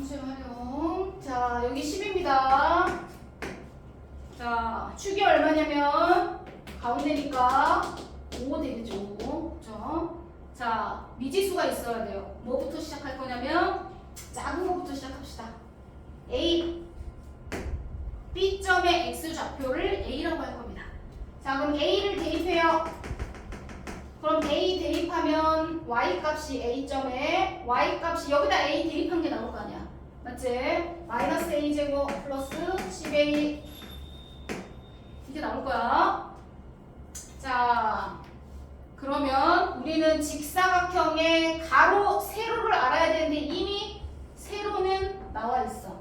함수의 활용. 자, 여기 10입니다. 자, 축이 얼마냐면 가운데니까 5 되겠죠. 5. 그죠? 자, 미지수가 있어야 돼요. 뭐부터 시작할 거냐면 작은 거부터 시작합시다. A. B점의 X좌표를 A라고 할 겁니다. 자, 그럼 A를 대입해요. 그럼 A 대입하면 Y값이 A점에 Y값이 여기다 A 대입한 게 나올 거 아니야. 맞지? 마이너스 A제곱 플러스 10A 이게 나올 거야. 자, 그러면 우리는 직사각형의 가로, 세로를 알아야 되는데 이미 세로는 나와 있어.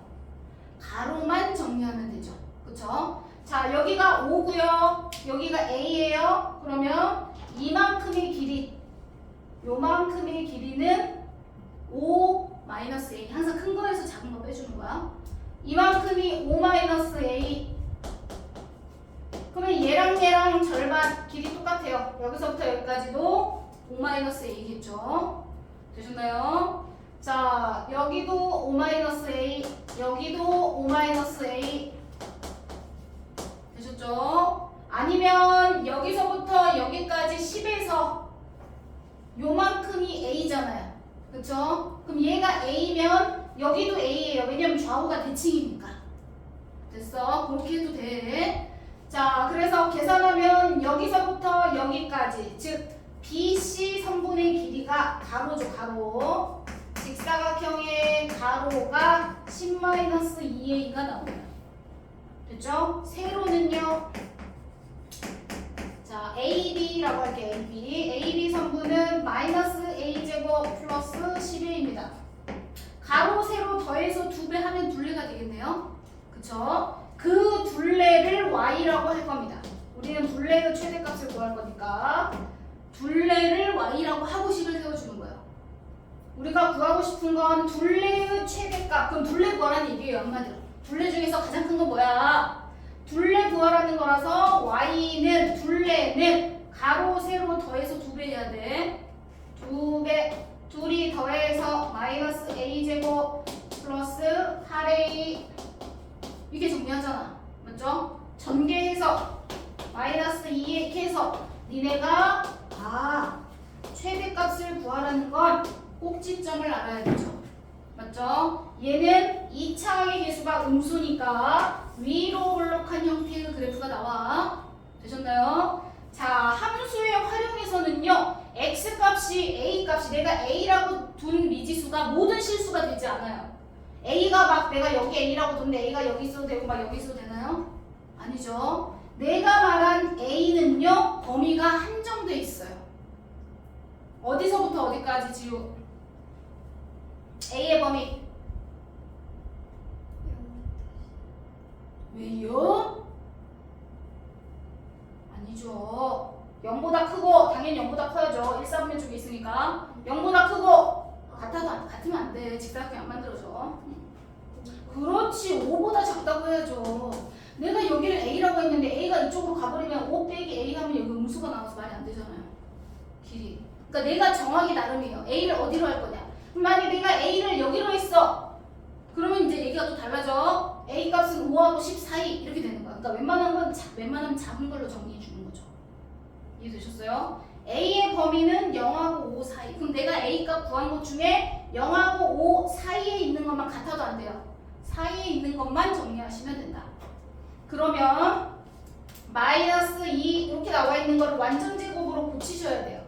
가로만 정리하면 되죠. 그쵸? 자, 여기가 5고요. 여기가 A예요. 그러면 이만큼의 길이, 요만큼의 길이는 5 마이너스 A. 항상 큰 거에서 작은 거 빼주는 거야. 이만큼이 5 마이너스 A. 그러면 얘랑 절반 길이 똑같아요. 여기서부터 여기까지도 5 마이너스 A겠죠. 되셨나요? 자, 여기도 5 마이너스 A, 여기도 5 마이너스 A. 되셨죠? 아니면 여기서부터 여기까지 10에서 요만큼이 A잖아요. 그쵸? 그럼 얘가 A면 여기도 A예요. 왜냐면 좌우가 대칭이니까. 됐어? 그렇게 해도 돼. 자, 그래서 계산하면 여기서부터 여기까지, 즉 BC 선분의 길이가 가로죠. 가로. 직사각형의 가로가 10-2A가 나옵니다. 됐죠? 세로는요. 자, AB라고 할게요. AB 선분은 마이너스 A제곱 플러스 11입니다. 가로, 세로 더해서 2배 하면 둘레가 되겠네요. 그쵸? 그 둘레를 Y라고 할 겁니다. 우리는 둘레의 최대값을 구할 거니까 둘레를 Y라고 하고 식을 세워주는 거예요. 우리가 구하고 싶은 건 둘레의 최대값. 그럼 둘레 구하라는 얘기예요. 한마디로. 둘레 중에서 가장 큰 건 뭐야? 둘레 구하라는 거라서 Y는, 둘레는 가로, 세로 더해서 2배 해야 돼. 2배. 둘이 더해서 마이너스 A제곱 플러스 8A. 이게 정리하잖아. 맞죠? 전개해서 마이너스 2에 해서 니네가 최대값을 구하라는 건 꼭지점을 알아야 되죠. 맞죠? 얘는 2차의 개수가 음수니까 위로 올록한 형태의 그래프가 나와. 되셨나요? 자, 함수의 활용에서는요. x값이 a값이 내가 a라고 둔 미지수가 모든 실수가 되지 않아요. a가 막 내가 여기 a라고 뒀는데 a가 여기 있어도 되고 막 여기 있어도 되나요? 아니죠. 내가 말한 a는요. 범위가 한정돼 있어요. 어디서부터 어디까지 지우? A의 범위 왜요? 아니죠. 0보다 크고 당연히 0보다 커야죠. 1, 4분면 쪽에 있으니까 0보다 크고 같으면 안 돼. 직사각형 안 만들어져. 그렇지. 5보다 작다고 해야죠. 내가 여기를 A라고 했는데 A가 이쪽으로 가버리면 5 빼기 A 하면 여기 음수가 나와서 말이 안 되잖아요. 길이. 그러니까 내가 정하기 나름이에요. A를 어디로 할 거냐. 만약에 내가 A를 여기로 했어. 그러면 이제 얘기가 또 달라져. A 값은 5하고 10 사이 이렇게 되는 거야. 그러니까 웬만하면 작은 걸로 정리해 주는 거죠. 이해되셨어요? A의 범위는 0하고 5 사이. 그럼 내가 A 값 구한 것 중에 0하고 5 사이에 있는 것만 같아도 안 돼요. 사이에 있는 것만 정리하시면 된다. 그러면 마이너스 2 이렇게 나와 있는 거를 완전 제곱으로 고치셔야 돼요.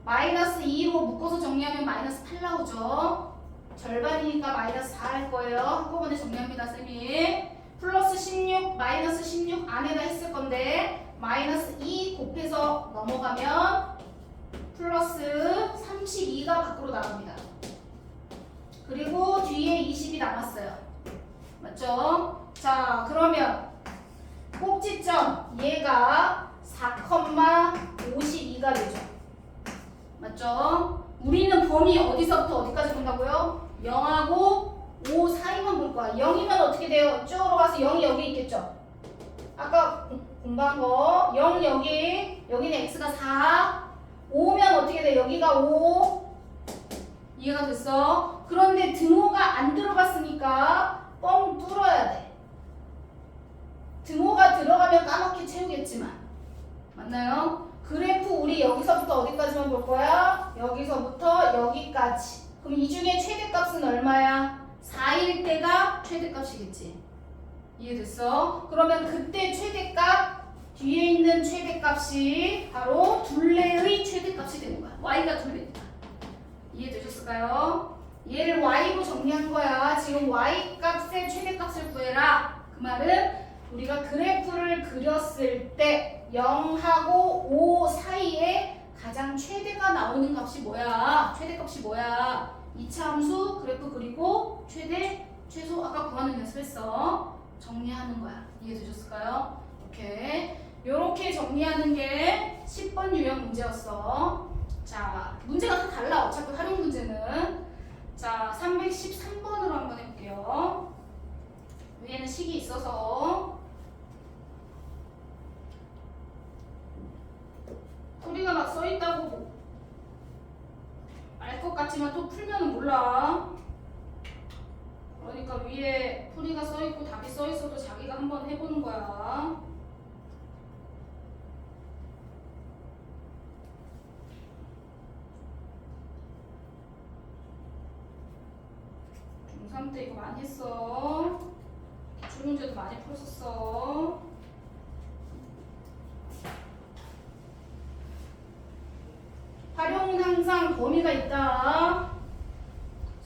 마이너스 2로 묶어서 정리하면 마이너스 8 나오죠. 절반이니까 마이너스 4 할 거예요. 한꺼번에 정리합니다, 쌤이. 플러스 16, 마이너스 16 안에다 했을 건데 마이너스 2 곱해서 넘어가면 플러스 32가 밖으로 나갑니다. 그리고 뒤에 20이 남았어요. 맞죠? 자, 그러면 꼭지점 얘가 4,52가 되죠. 맞죠? 우리는 범위 어디서부터 어디까지 본다고요? 0하고 5 사이만 볼 거야. 0이면 어떻게 돼요? 이쪽으로 가서 0이 여기 있겠죠? 아까 공부한 거 0 여기, 여기는 x가 4 5면 어떻게 돼? 여기가 5 이해가 됐어? 그런데 등호가 안 들어갔으니까 뻥 뚫어야 돼. 등호가 들어가면 까맣게 채우겠지만. 맞나요? 그래프 우리 여기서부터 어디까지만 볼 거야? 여기서부터 여기까지. 그럼 이 중에 최대값은 얼마야? 4일 때가 최대값이겠지. 이해됐어? 그러면 그때 최대값 뒤에 있는 최대값이 바로 둘레의 최대값이 되는 거야. y가 둘레니까. 이해되셨을까요? 얘를 y로 정리한 거야. 지금 y 값의 최대값을 구해라. 그 말은 우리가 그래프를 그렸을 때 0하고 5 사이에 가장 최대가 나오는 값이 뭐야? 최대값이 뭐야? 2차 함수 그래프 그리고 최대, 최소 아까 구하는 연습했어. 정리하는 거야. 이해되셨을까요? 오케이. 요렇게 정리하는 게 10번 유형 문제였어. 자, 문제가 다 달라. 어차피 활용 문제는. 자, 313번으로 한번 해볼게요. 위에는 식이 있어서 풀이가 막 써있다고 알 것 같지만 또 풀면은 몰라. 그러니까 위에 풀이가 써있고 답이 써있어도 자기가 한번 해보는 거야. 중3 때 이거 많이 했어. 기출문제도 많이 풀었었어. 활용은 항상 범위가 있다.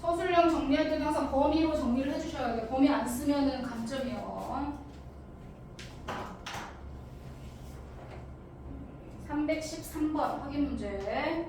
서술형 정리할 때는 항상 범위로 정리를 해주셔야 돼. 범위 안 쓰면은 감점이요. 313번 확인 문제.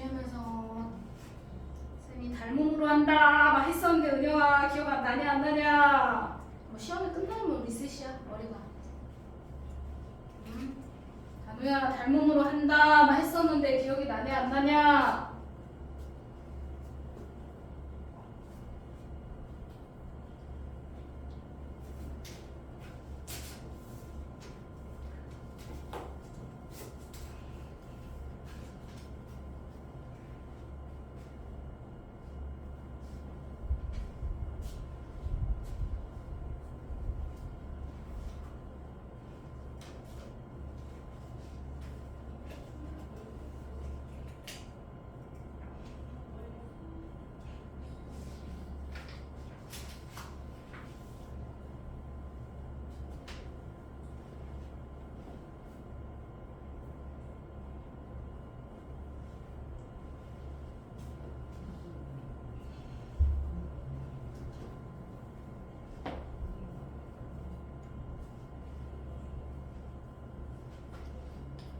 하면서 쌤이 닮음으로 한다 막 했었는데 은영아 기억 안 나냐 안 나냐. 뭐 시험이 끝나면 리셋이야 머리가. 단우야 닮음으로 한다 막 했었는데 기억이 나냐 안 나냐.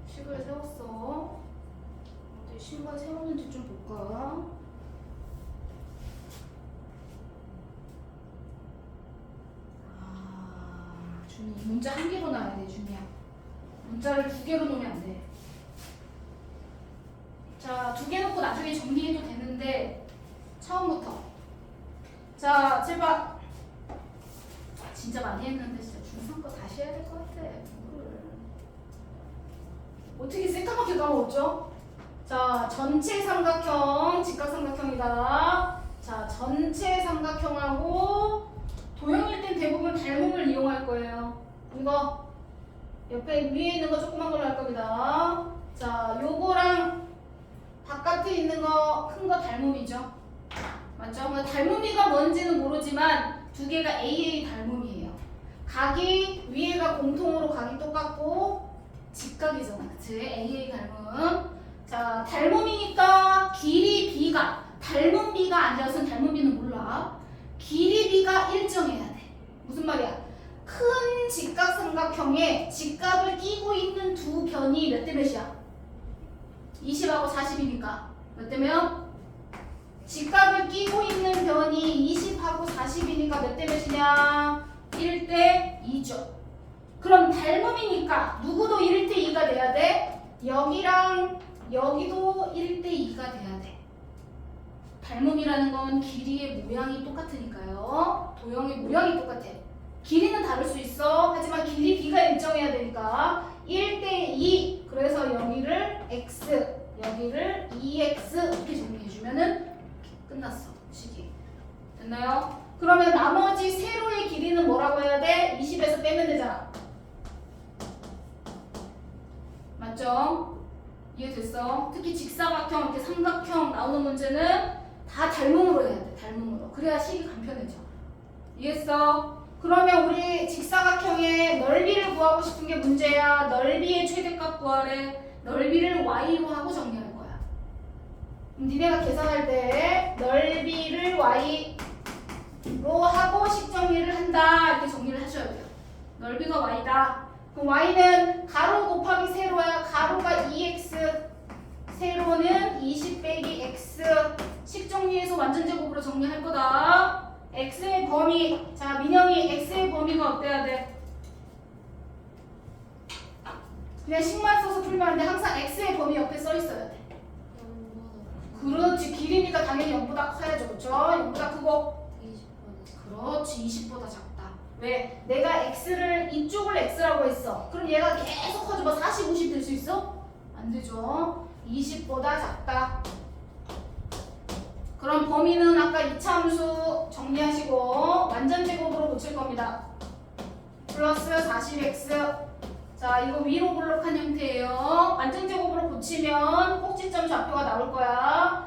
식을 세웠어. 어디 식을 세웠는지 좀 볼까? 준이 문자 한 개로 놔야 돼, 준이야. 문자를 두 개로 놓으면 안 돼. 자, 두 개 놓고 나중에 정리해도 되는데 처음부터. 자, 제발. 진짜 많이 했는데 진짜 중3 거 다시 해야 될 것 같아. 어떻게 새까맣게 까먹었죠? 자, 전체 삼각형, 직각삼각형이다. 자, 전체 삼각형하고 도형일 땐 대부분 닮음을 이용할 거예요. 이거 옆에 위에 있는 거 조그만 걸로 할 겁니다. 자, 요거랑 바깥에 있는 거 큰 거 닮음이죠. 맞죠? 닮음이가 뭔지는 모르지만 두 개가 AA 닮음이에요. 각이 위에가 공통으로 각이 똑같고 그치? AA 닮음. 자, 닮음이니까 길이 B가, 닮은 B가 아니라서 닮은 B는 몰라. 길이 B가 일정해야 돼. 무슨 말이야? 큰 직각삼각형에 직각을 끼고 있는 두 변이 몇 대 몇이야? 20하고 40이니까 몇 대면? 직각을 끼고 있는 변이 20하고 40이니까 몇 대 몇이냐? 1대 2죠. 그럼 닮음이니까 누구도 1대 2가 돼야 돼? 여기랑 여기도 1대 2가 돼야 돼. 닮음이라는 건 길이의 모양이 똑같으니까요. 도형의 모양이 똑같아. 길이는 다를 수 있어. 하지만 길이 B가 일정해야 되니까 1대 2. 그래서 여기를 X, 여기를 2X 이렇게 정리해주면은 끝났어. 식이. 됐나요? 그러면 나머지 세로의 길이는 뭐라고 해야 돼? 20에서 빼면 되잖아. 맞죠? 이해됐어? 특히 직사각형, 이렇게 삼각형 나오는 문제는 다 닮음으로 해야 돼. 닮음으로. 그래야 식이 간편해져. 이해했어? 그러면 우리 직사각형의 넓이를 구하고 싶은 게 문제야. 넓이의 최대값 구하래. 넓이를 y로 하고 정리할 거야. 그럼 니네가 계산할 때 넓이를 y로 하고 식 정리를 한다. 이렇게 정리를 하셔야 돼요. 넓이가 y다. 그럼 y는 가로 곱하기 세로야. 가로가 2x, 세로는 20 빼기 x. 식 정리해서 완전 제곱으로 정리할 거다. x의 범위. 자, 민영이 x의 범위가 어때야 돼? 그냥 식만 써서 풀면 안 돼. 항상 x의 범위 옆에 써 있어야 돼. 그렇지. 길이니까 당연히 0보다 커야죠. 그렇죠? 0보다 크고. 20보다. 그렇지. 20보다 작다. 왜? 내가 x를 이쪽을 x라고 했어. 그럼 얘가 계속 커져봐. 40, 50 될 수 있어? 안 되죠. 20보다 작다. 그럼 범위는 아까 이차함수 정리하시고 완전 제곱으로 고칠 겁니다. 플러스 40x. 자, 이거 위로 볼록한 형태예요. 완전 제곱으로 고치면 꼭지점 좌표가 나올 거야.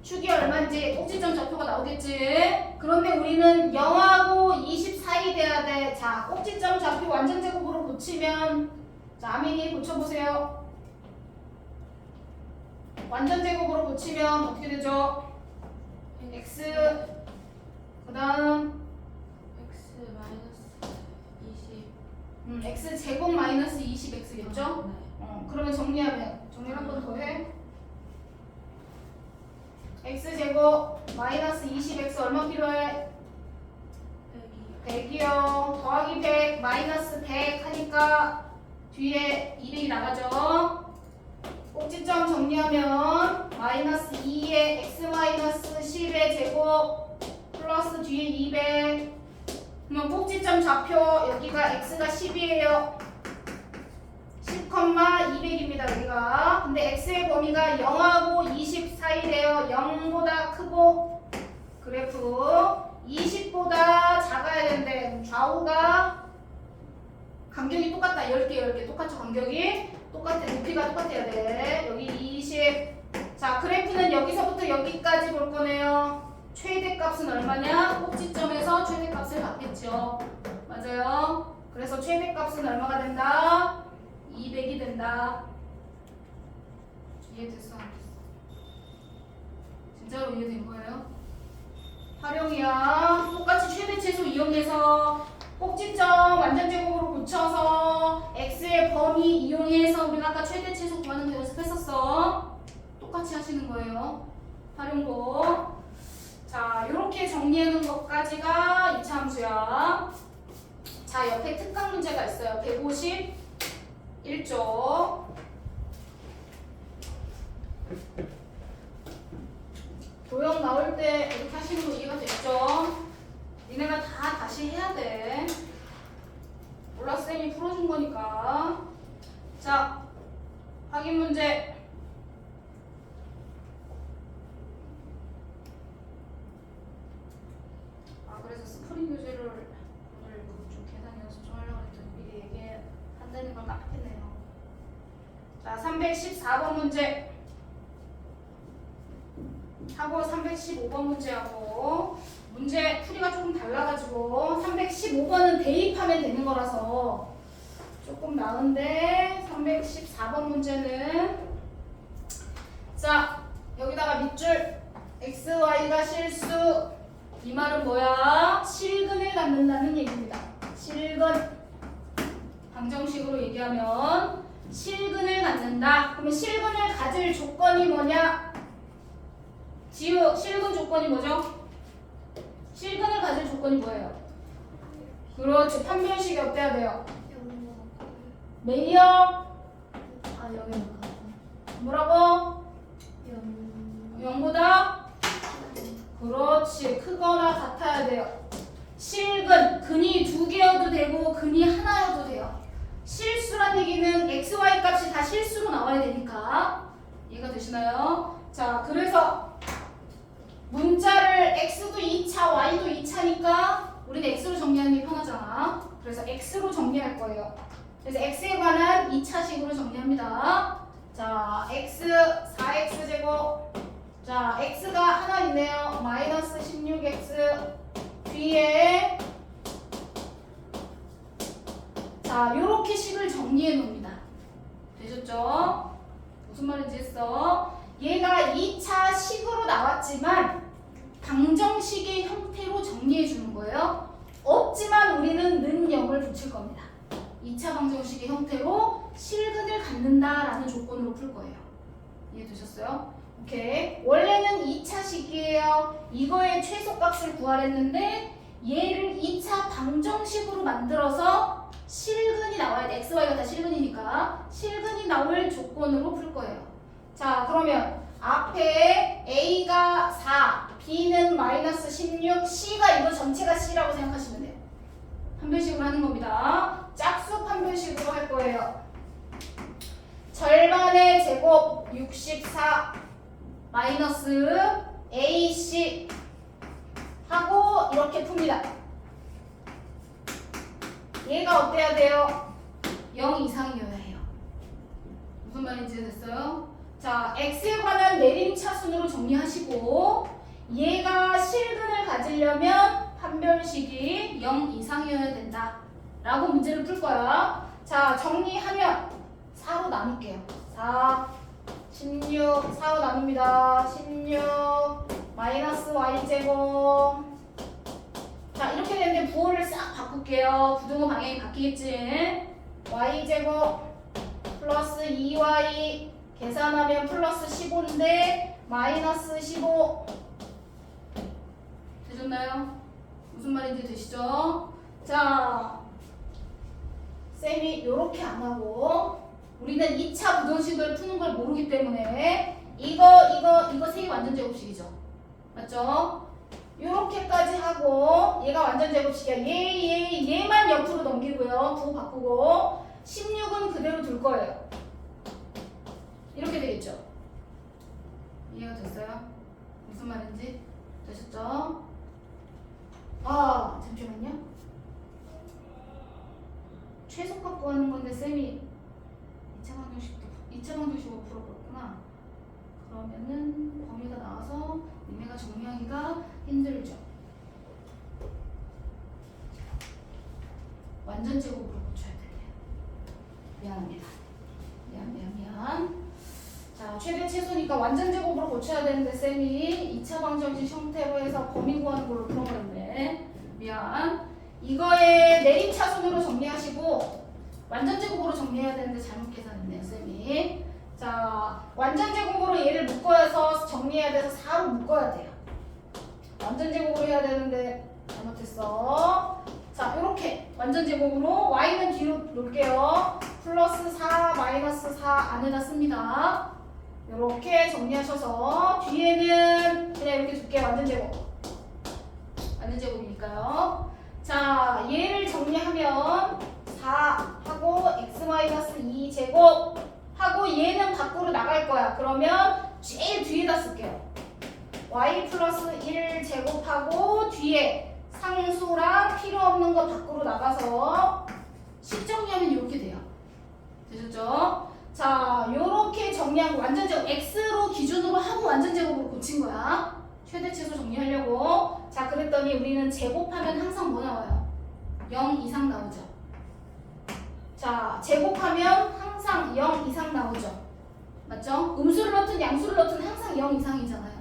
축이 얼마인지 꼭지점 좌표가 나오겠지. 그런데 우리는 0하고 20 사이 돼야 돼. 자, 꼭지점 좌표 완전 제곱으로 고치면, 자, 아민이 고쳐보세요. 완전 제곱으로 고치면 어떻게 되죠? x 그 다음 x 마이너스 20 x 제곱 마이너스 20x겠죠? 네. 그러면 정리하면 정리를 한 번 더 해. x 제곱 마이너스 20x 얼마 필요해? 100이요. 더하기 100 마이너스 100 하니까 뒤에 200이 나가죠. 꼭지점 정리하면 마이너스 2에 x 마이너스 10의 제곱 플러스 뒤에 200. 그러면 꼭지점 좌표 여기가 x가 10이에요. 10,200입니다. 여기가. 근데 x의 범위가 0하고 20 사이래요. 0보다 크고 그래프 20보다 작아야 되는데 좌우가 간격이 똑같다. 10개 10개 똑같죠. 간격이 똑같아. 높이가 똑같아야 돼. 여기 20. 자, 그래프는 여기서부터 여기까지 볼 거네요. 최대값은 얼마냐? 꼭지점에서 최대값을 받겠죠. 맞아요. 그래서 최대값은 얼마가 된다? 200이 된다. 이해됐어? 안 됐어? 진짜로 이해된 거예요? 활용이야. 똑같이 최대 최소 이용해서 꼭지점 완전 제곱으로 고쳐서 x의 범위 이용해서 우리가 아까 최대 최소 구하는 거 연습했었어. 똑같이 하시는 거예요. 활용도. 자, 이렇게 정리하는 것까지가 2차 함수야. 자, 옆에 특강 문제가 있어요. 151쪽. 도형 나올 때 이렇게 하시는 거 이해가 됐죠? 니네가 다 다시 해야 돼. 몰라 쌤이 풀어준 거니까. 자, 확인 문제. 그래서 스프링 교재를 오늘 좀 계산 연습 좀 하려고 했더니 미리 얘기한다는 걸 깜빡했네요. 자, 314번 문제 하고 315번 문제하고 문제 풀이가 조금 달라가지고 315번은 대입하면 되는 거라서 조금 나은데 314번 문제는 자 여기다가 밑줄 x, y가 실수. 이 말은 뭐야? 실근을 갖는다는 얘기입니다. 실근. 방정식으로 얘기하면 실근을 갖는다. 그러면 실근을 가질 조건이 뭐냐? 지우, 실근 조건이 뭐죠? 실근을 가질 조건이 뭐예요? 그렇지. 판별식이 어때야 돼요? 매력. 아 여기는 뭐라고? 0보다? 그렇지. 크거나 같아야 돼요. 실근. 근이 2개여도 되고 근이 하나여도 돼요. 실수란 얘기는 x, y 값이 다 실수로 나와야 되니까. 이해가 되시나요? 자, 그래서 문자를 x도 2차, y도 2차니까 우리는 x로 정리하는 게 편하잖아. 그래서 x로 정리할 거예요. 그래서 x에 관한 2차식으로 정리합니다. 자, x 4x제곱. 자, x가 하나 있네요. 마이너스 16x 뒤에 자, 요렇게 식을 정리해 놓습니다. 되셨죠? 무슨 말인지 했어? 얘가 2차 식으로 나왔지만 방정식의 형태로 정리해 주는 거예요. 없지만 우리는 는 0을 붙일 겁니다. 2차 방정식의 형태로 실근을 갖는다라는 조건으로 풀 거예요. 이해되셨어요? 오케이. 원래는 2차식이에요. 이거의 최소값을 구하랬는데 얘를 2차 방정식으로 만들어서 실근이 나와야 돼. x, y가 다 실근이니까 실근이 나올 조건으로 풀 거예요. 자, 그러면 앞에 a가 4, b는 마이너스 16, c가 이거 전체가 c라고 생각하시면 돼요. 판별식으로 하는 겁니다. 짝수 판별식으로 할 거예요. 절반의 제곱 64 마이너스 ac 하고 이렇게 풉니다. 얘가 어때야 돼요? 0 이상이어야 해요. 무슨 말인지 됐어요? 자, x에 관한 내림차순으로 정리하시고 얘가 실근을 가지려면 판별식이 0 이상이어야 된다 라고 문제를 풀 거야. 자, 정리하면 4로 나눌게요. 4, 16, 4로 나눕니다. 16 마이너스 y제곱. 자, 이렇게 되는데 부호를 싹 바꿀게요. 부등호 방향이 바뀌겠지. y제곱 플러스 2y 계산하면 플러스 15인데 마이너스 15 되셨나요? 무슨 말인지 되시죠? 자, 쌤이 요렇게 안 하고 우리는 2차 부등식을 푸는 걸 모르기 때문에 이거 세 완전 제곱식이죠. 맞죠? 요렇게까지 하고 얘가 완전 제곱식이야. 얘만 옆으로 넘기고요. 부호 바꾸고 16은 그대로 둘 거예요. 이렇게 되겠죠? 이해가 됐어요? 무슨 말인지 되셨죠? 아, 잠시만요. 최소값 구하는 건데 쌤이 2차 방정식으로 풀어버렸구나. 그러면은 범위가 나와서 니네가 정리하기가 힘들죠. 완전 제곱으로 고쳐야 되네요. 미안합니다. 미안. 자, 최대 최소니까 완전 제곱으로 고쳐야 되는데 쌤이 2차 방정식 형태로 해서 범위 구하는 걸로 풀어버렸네. 미안. 이거의 내림차순으로 정리하시고 완전 제곱으로 정리해야 되는데 잘못 계산했네요, 쌤이. 자, 완전 제곱으로 얘를 묶어서 정리해야 돼서 4로 묶어야 돼요. 완전 제곱으로 해야 되는데 잘못했어. 자, 이렇게 완전 제곱으로 y는 뒤로 놓을게요. 플러스 4 마이너스 4 안에다 씁니다. 이렇게 정리하셔서 뒤에는 그냥 이렇게 둘게요. 완전 제곱. 완전 제곱이니까요. 자, 얘를 정리하면 4 하고 x 마이너스 2 제곱 하고 얘는 밖으로 나갈 거야. 그러면 제일 뒤에다 쓸게요. y 플러스 1 제곱하고 뒤에 상수랑 필요 없는 거 밖으로 나가서 식 정리하면 이렇게 돼요. 되셨죠? 자, 요렇게 정리하고 완전 제곱 x로 기준으로 하고 완전 제곱으로 고친 거야. 최대 최소 정리하려고. 자, 그랬더니 우리는 제곱하면 항상 뭐 나와요? 0 이상 나오죠. 자, 제곱하면 항상 항상 0 이상 나오죠. 맞죠? 음수를 넣든 양수를 넣든 항상 0 이상이잖아요.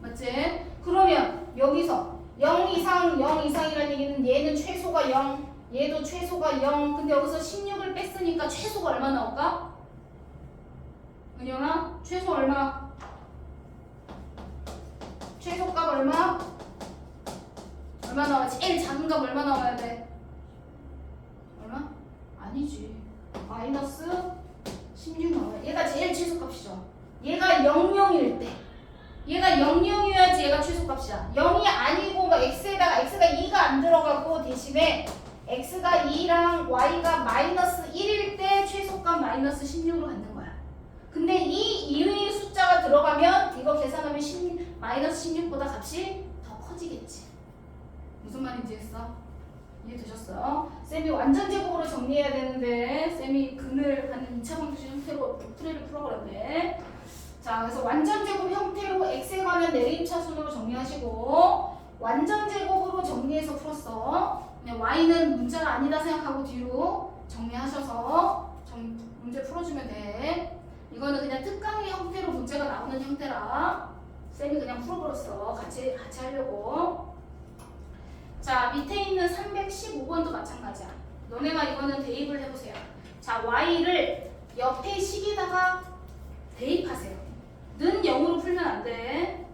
맞지? 그러면 여기서 0 이상이라는 얘기는 얘는 최소가 0, 얘도 최소가 0. 근데 여기서 16을 뺐으니까 최소가 얼마 나올까? 은영아, 최소 얼마? 최소값 얼마? 얼마 나와? 제일 작은 값 얼마 나와야 돼? 얼마? 아니지. 마이너스 16 나와요. 얘가 제일 최소값이죠. 얘가 00일 때. 얘가 00이어야지 얘가 최소값이야. 0이 아니고 뭐 x에다가 x가 2가 안 들어가고 대신에 x가 2랑 y가 마이너스 1일 때 최소값 마이너스 16으로 갖는 거야. 근데 이 이외의 숫자가 들어가면 이거 계산하면 마이너스 16보다 값이 더 커지겠지. 무슨 말인지 했어? 이해되셨어요? 쌤이 완전 제곱으로 정리해야 되는데 쌤이 근을 하는 2차 방정식 형태로 풀이를 풀어버렸네. 자, 그래서 완전 제곱 형태로 x에 관한 내림차순으로 정리하시고 완전 제곱으로 정리해서 풀었어. 그냥 y는 문제가 아니다 생각하고 뒤로 정리하셔서 문제 풀어주면 돼. 이거는 그냥 특강의 형태로 문제가 나오는 형태라 쌤이 그냥 풀어버렸어. 같이 하려고. 자, 밑에 있는 315번도 마찬가지야. 너네가 이거는 대입을 해보세요. 자, y를 옆에 식에다가 대입하세요. 는 0으로 풀면 안 돼.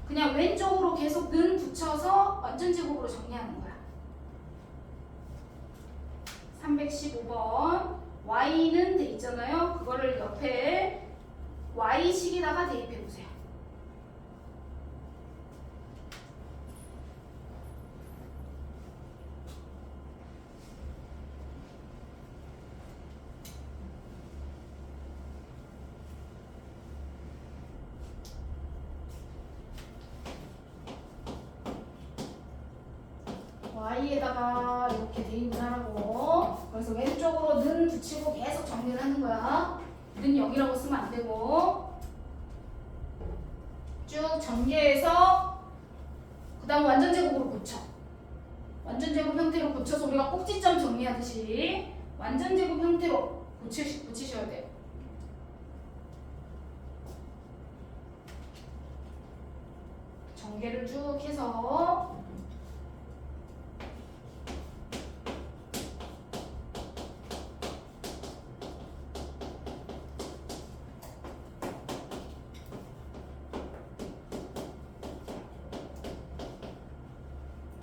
그냥 왼쪽으로 계속 는 붙여서 완전 제곱으로 정리하는 거야. 315번 y는 돼 있잖아요. 그거를 옆에 y식에다가 대입해 보세요. y에다가 이렇게 대입을 하라고. 그래서 왼쪽으로 는 붙이고 계속 정리를 하는 거야. 는 0이라고 쓰면 안 되고 쭉 정리해서 그 다음 완전 제곱으로 고쳐. 완전 제곱 형태로 고쳐서 우리가 꼭지점 정리하듯이 완전 제곱 형태로 고치셔야 돼요. 전개를 쭉 해서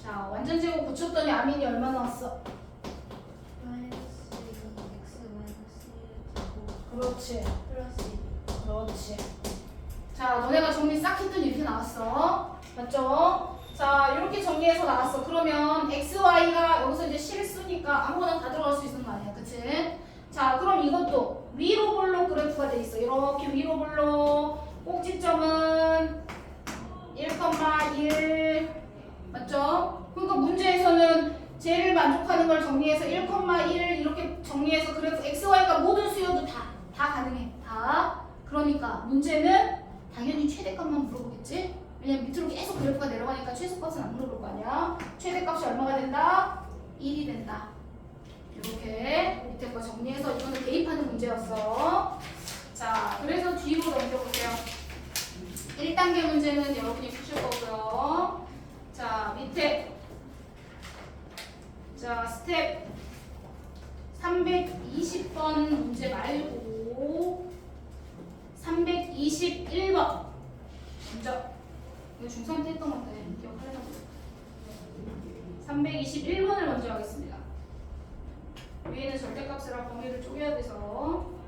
자, 완전 제곱 고쳤더니 아민이 얼마 나왔어? 마이너스 x 마이너스 1 제곱 그렇지. 플러스 2. 그렇지. 자, 너네가 정리 싹 했더니 이렇게 나왔어. 맞죠? 자, 이렇게 정리해서 나왔어. 그러면 x, y가 여기서 이제 실수니까 아무거나 다 들어갈 수 있는 거 아니야. 그치? 자, 그럼 이것도 위로 볼록 그래프가 돼 있어. 이렇게 위로 볼록. 꼭지점은 1,1 맞죠? 그러니까 문제에서는 제일 만족하는 걸 정리해서 1,1 이렇게 정리해서 그래프 x, y가 모든 수요도 다 가능해. 다. 그러니까 문제는 당연히 최대값만 물어보겠지? 왜냐면 밑으로 계속 그래프가 내려가니까 최소값은 안 물어볼 거 아니야? 최대값이 얼마가 된다? 1이 된다. 이렇게 밑에 거 정리해서 이거는 대입하는 문제였어. 자, 그래서 뒤로 넘겨볼게요. 1단계 문제는 여러분이 푸실 거고요. 자, 밑에 자, 스텝 320번 문제 말고 321번 먼저 이거 중3 때 했던 건데 기억하려고 321번을 먼저 하겠습니다. 위에는 절대값이라 범위를 쪼개야 돼서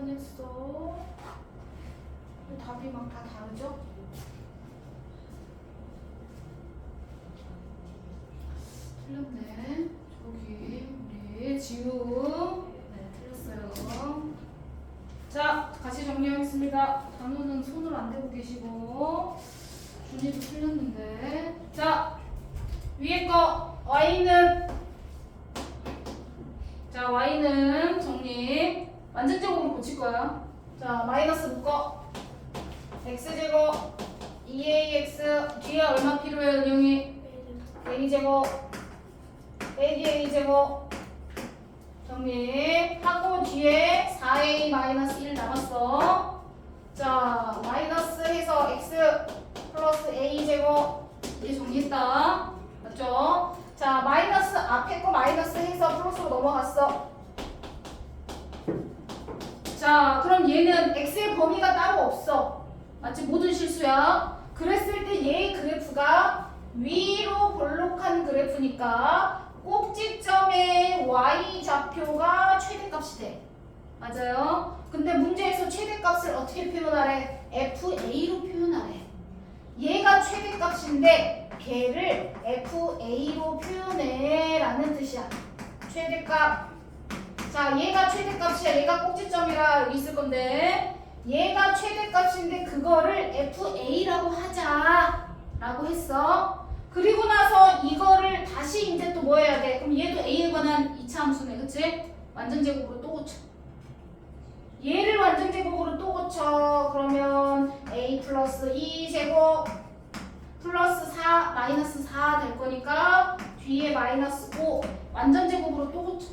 뻔했어. 왜 답이 막 다 다르죠? 틀렸네. 저기 우리 지우 틀렸어요. 자, 같이 정리하겠습니다. 단우는 손을 안 대고 계시고 준이도 틀렸는데. 자, 위에 거 y는 정리 완전제곱으로 고칠 거야. 자, 마이너스 묶어. x제곱 2ax 뒤에 얼마 필요해 은영이? a제곱 빼기 a제곱 정리하고 뒤에 4a-1 남았어. 자, 마이너스 해서 x 플러스 a제곱 이제 정리했다. 맞죠? 자, 마이너스 앞에 거 마이너스 해서 플러스로 넘어갔어. 자, 그럼 얘는 x의 범위가 따로 없어. 맞지? 모든 실수야. 그랬을 때 얘의 그래프가 위로 볼록한 그래프니까 꼭지점의 y 좌표가 최대값이 돼. 맞아요? 근데 문제에서 최대값을 어떻게 표현하래? FA로 표현하래. 얘가 최대값인데 걔를 FA로 표현해 라는 뜻이야. 최대값. 자, 얘가 최대값이야. 얘가 꼭지점이라 여기 있을 건데 얘가 최대값인데 그거를 FA라고 하자 라고 했어. 그리고 나서 이거를 다시 이제 또 뭐 해야 돼? 그럼 얘도 A에 관한 2차 함수네. 그치? 완전제곱으로 또 고쳐. 얘를 완전제곱으로 또 고쳐. 그러면 A 플러스 2제곱 플러스 4 마이너스 4 될 거니까 뒤에 마이너스 5 완전제곱으로 또 고쳐.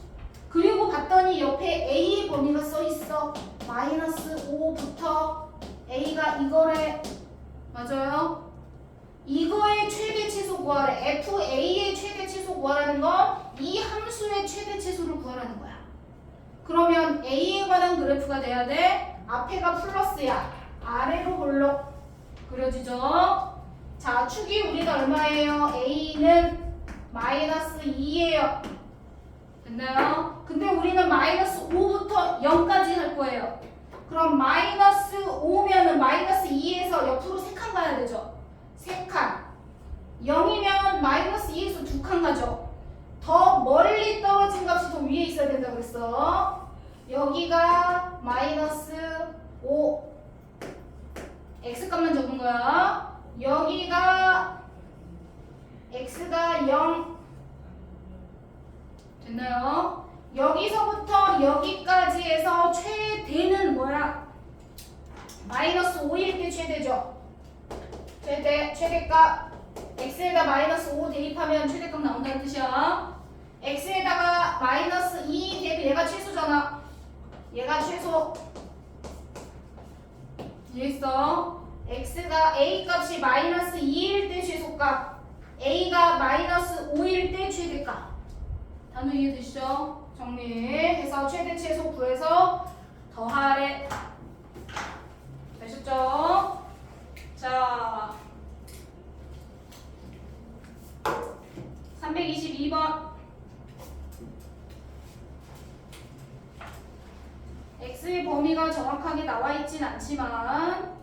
그리고 봤더니 옆에 A의 범위가 써있어. 마이너스 5부터 A가 이거래. 맞아요? 이거의 최대 치수 구하래. FA의 최대 치수 구하라는 건 이 함수의 최대 치수를 구하라는 거야. 그러면 A에 관한 그래프가 돼야 돼. 앞에가 플러스야. 아래로 볼록 그려지죠. 자, 축이 우리가 얼마예요? A는 마이너스 2예요. 됐나요? 근데 우리는 마이너스 5부터 0까지 할 거예요. 그럼 마이너스 5면은 마이너스 2에서 옆으로 3칸 가야 되죠. 3칸. 0이면 마이너스 2에서 2칸 가죠. 더 멀리 떨어진 값이 더 위에 있어야 된다고 그랬어. 여기가 마이너스 5 x값만 적은 거야. 여기가 x가 0 됐나요? 여기서부터 여기까지 해서 최대는 뭐야? 마이너스 5일 때 최대죠. 최대값 x에다 마이너스 5 대입하면 최대값 나온다는 뜻이야. x에다가 마이너스 2 대입 얘가 최소잖아. 얘가 최소. 이해했어? x가 a 값이 마이너스 2일 때 최소값, a가 마이너스 5일 때 최대값. 단어 이해되시죠? 정리해서 최대 최소 구해서 더하래. 되셨죠? 자, 322번. x의 범위가 정확하게 나와 있진 않지만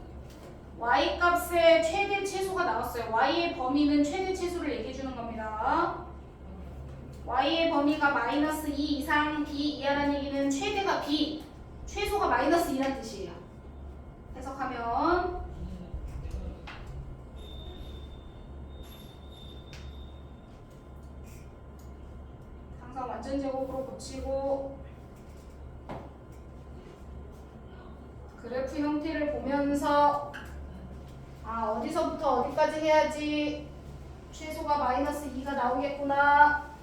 y 값의 최대 최소가 나왔어요. y의 범위는 최대 최소를 얘기해 주는 겁니다. y의 범위가 마이너스 2 이상 b 이하라는 얘기는 최대가 b, 최소가 마이너스 2라는 뜻이에요. 해석하면 항상 완전 제곱으로 고치고 그래프 형태를 보면서 어디서부터 어디까지 해야지 최소가 마이너스 2가 나오겠구나.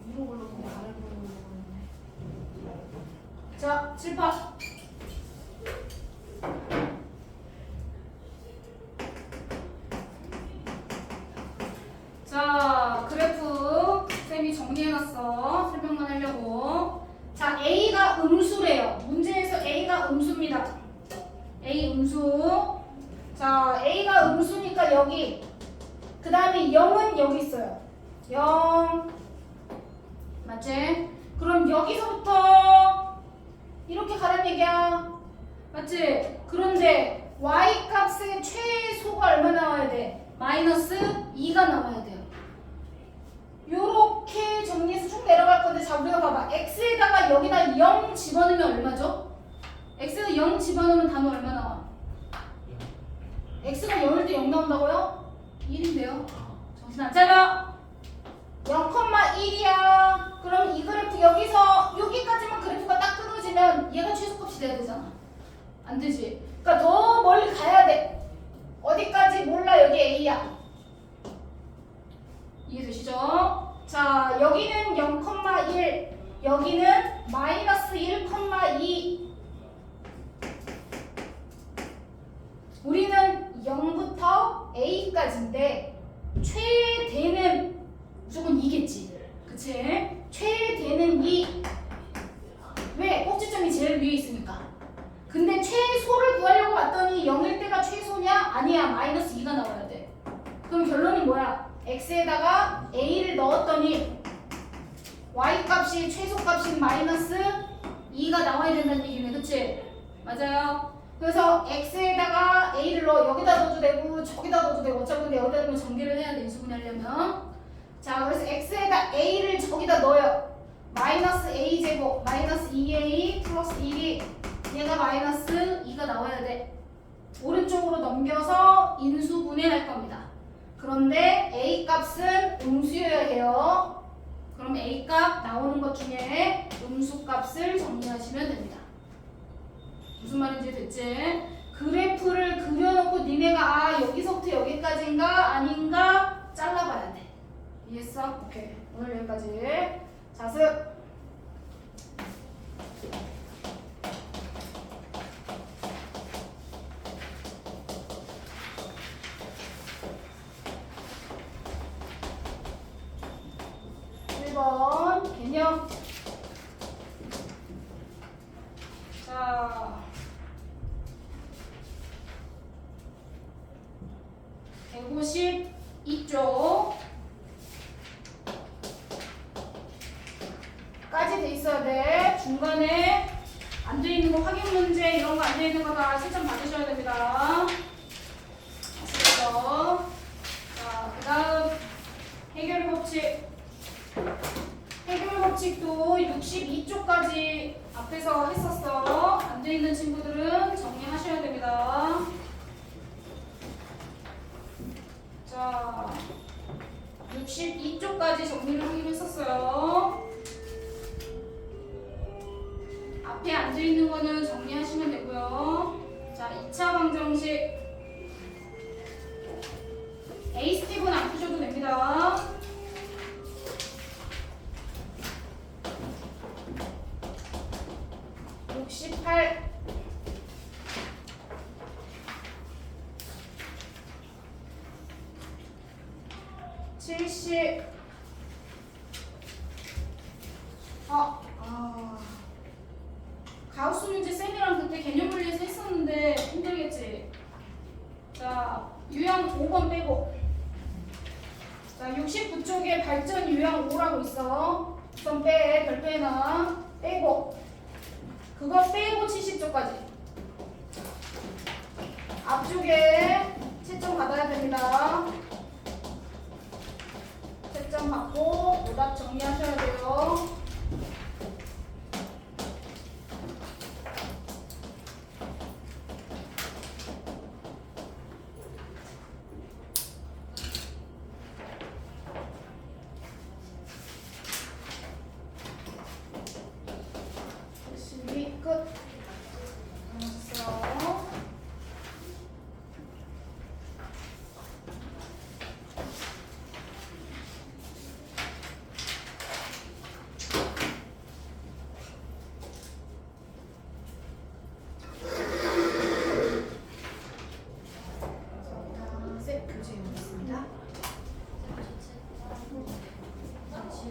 위로 올라오고 아래로 올라오네. 자, 칠파. 자, 그래프 쌤이 정리해놨어. 설명만 하려고. 자, A가 음수래요. 문제에서 A가 음수입니다. A 음수. 자, A가 음수니까 여기. 그 다음에 0은 여기 있어요. 0. 맞지? 그럼 여기서부터 이렇게 가란 얘기야. 맞지? 그런데 y 값의 최소가 얼마 나와야 돼? 마이너스 2가 나와야 돼요. 요렇게 정리해서 쭉 내려갈 건데, 자, 우리가 봐봐. x에다가 여기다 0 집어넣으면 얼마죠? x에다 0 집어넣으면 단어 얼마 나와? x가 0일 때 0 나온다고요? 1인데요. 정신 안 차려? 0,1이야. 그럼 이 그래프 여기서 여기까지만 그래프가 딱 끊어지면 얘가 최소값이 돼야 되잖아. 안 되지. 그러니까 더 멀리 가야 돼. 어디까지 몰라. 여기 A야. 이해되시죠? 자, 여기는 0,1, 여기는 마이너스 1,2. 우리는 0부터 A까지인데 최대는 무조건 2겠지. 그치? 최대는 2. 왜? 꼭지점이 제일 위에 있으니까. 근데 최소를 구하려고 봤더니 0일 때가 최소냐? 아니야. 마이너스 2가 나와야 돼. 그럼 결론은 뭐야? x에다가 a를 넣었더니 y 값이 최소값인 마이너스 2가 나와야 된다는 얘기네. 그치? 맞아요. 그래서 x에다가 a를 넣어. 여기다 넣어도 되고 저기다 넣어도 되고 어차피 근데 여기다 넣으면 전개를 해야 돼. 인수분해하려면. 자, 그래서 x에다 a를 저기다 넣어요. 마이너스 a 제곱 마이너스 2a 플러스 1이 얘가 마이너스 2가 나와야 돼. 오른쪽으로 넘겨서 인수분해할 겁니다. 그런데 a 값은 음수여야 해요. 그럼 a 값 나오는 것 중에 음수 값을 정리하시면 됩니다. 무슨 말인지 됐지? 그래프를 그려놓고 니네가 아 여기서부터 여기까지인가 아닌가 잘라봐야 돼. 이해했어? 오케이. 오늘 여기까지. 자습. 개념. 자, 152쪽 까지 돼 있어야 돼. 중간에 안 돼 있는 거 확인 문제 이런 거 안 돼 있는 거 다 실전 받으셔야 됩니다. 아시겠죠? 자, 그다음 해결 법칙. 해결 법칙도 62쪽까지 앞에서 했었어. 안 돼 있는 친구들은 정리하셔야 됩니다. 자, 62쪽까지 정리를 하긴 했었어요. 앞에 앉아 있는 거는 정리하시면 되고요. 자, 2차 방정식 A 스텝은 안 푸셔도 됩니다. 68 70 가우스 문제 쌤이랑 그때 개념 분리 5번 빼고. 자, 69쪽에 발전 유형 5라고 있어. 우선 빼, 별표에는 빼고. 그거 빼고 70쪽까지. 앞쪽에 채점 받아야 됩니다. 채점 받고 오답 정리하셔야 돼요. 열심히 끝. 잘했어. 셋 교재 오겠습니다. 자체.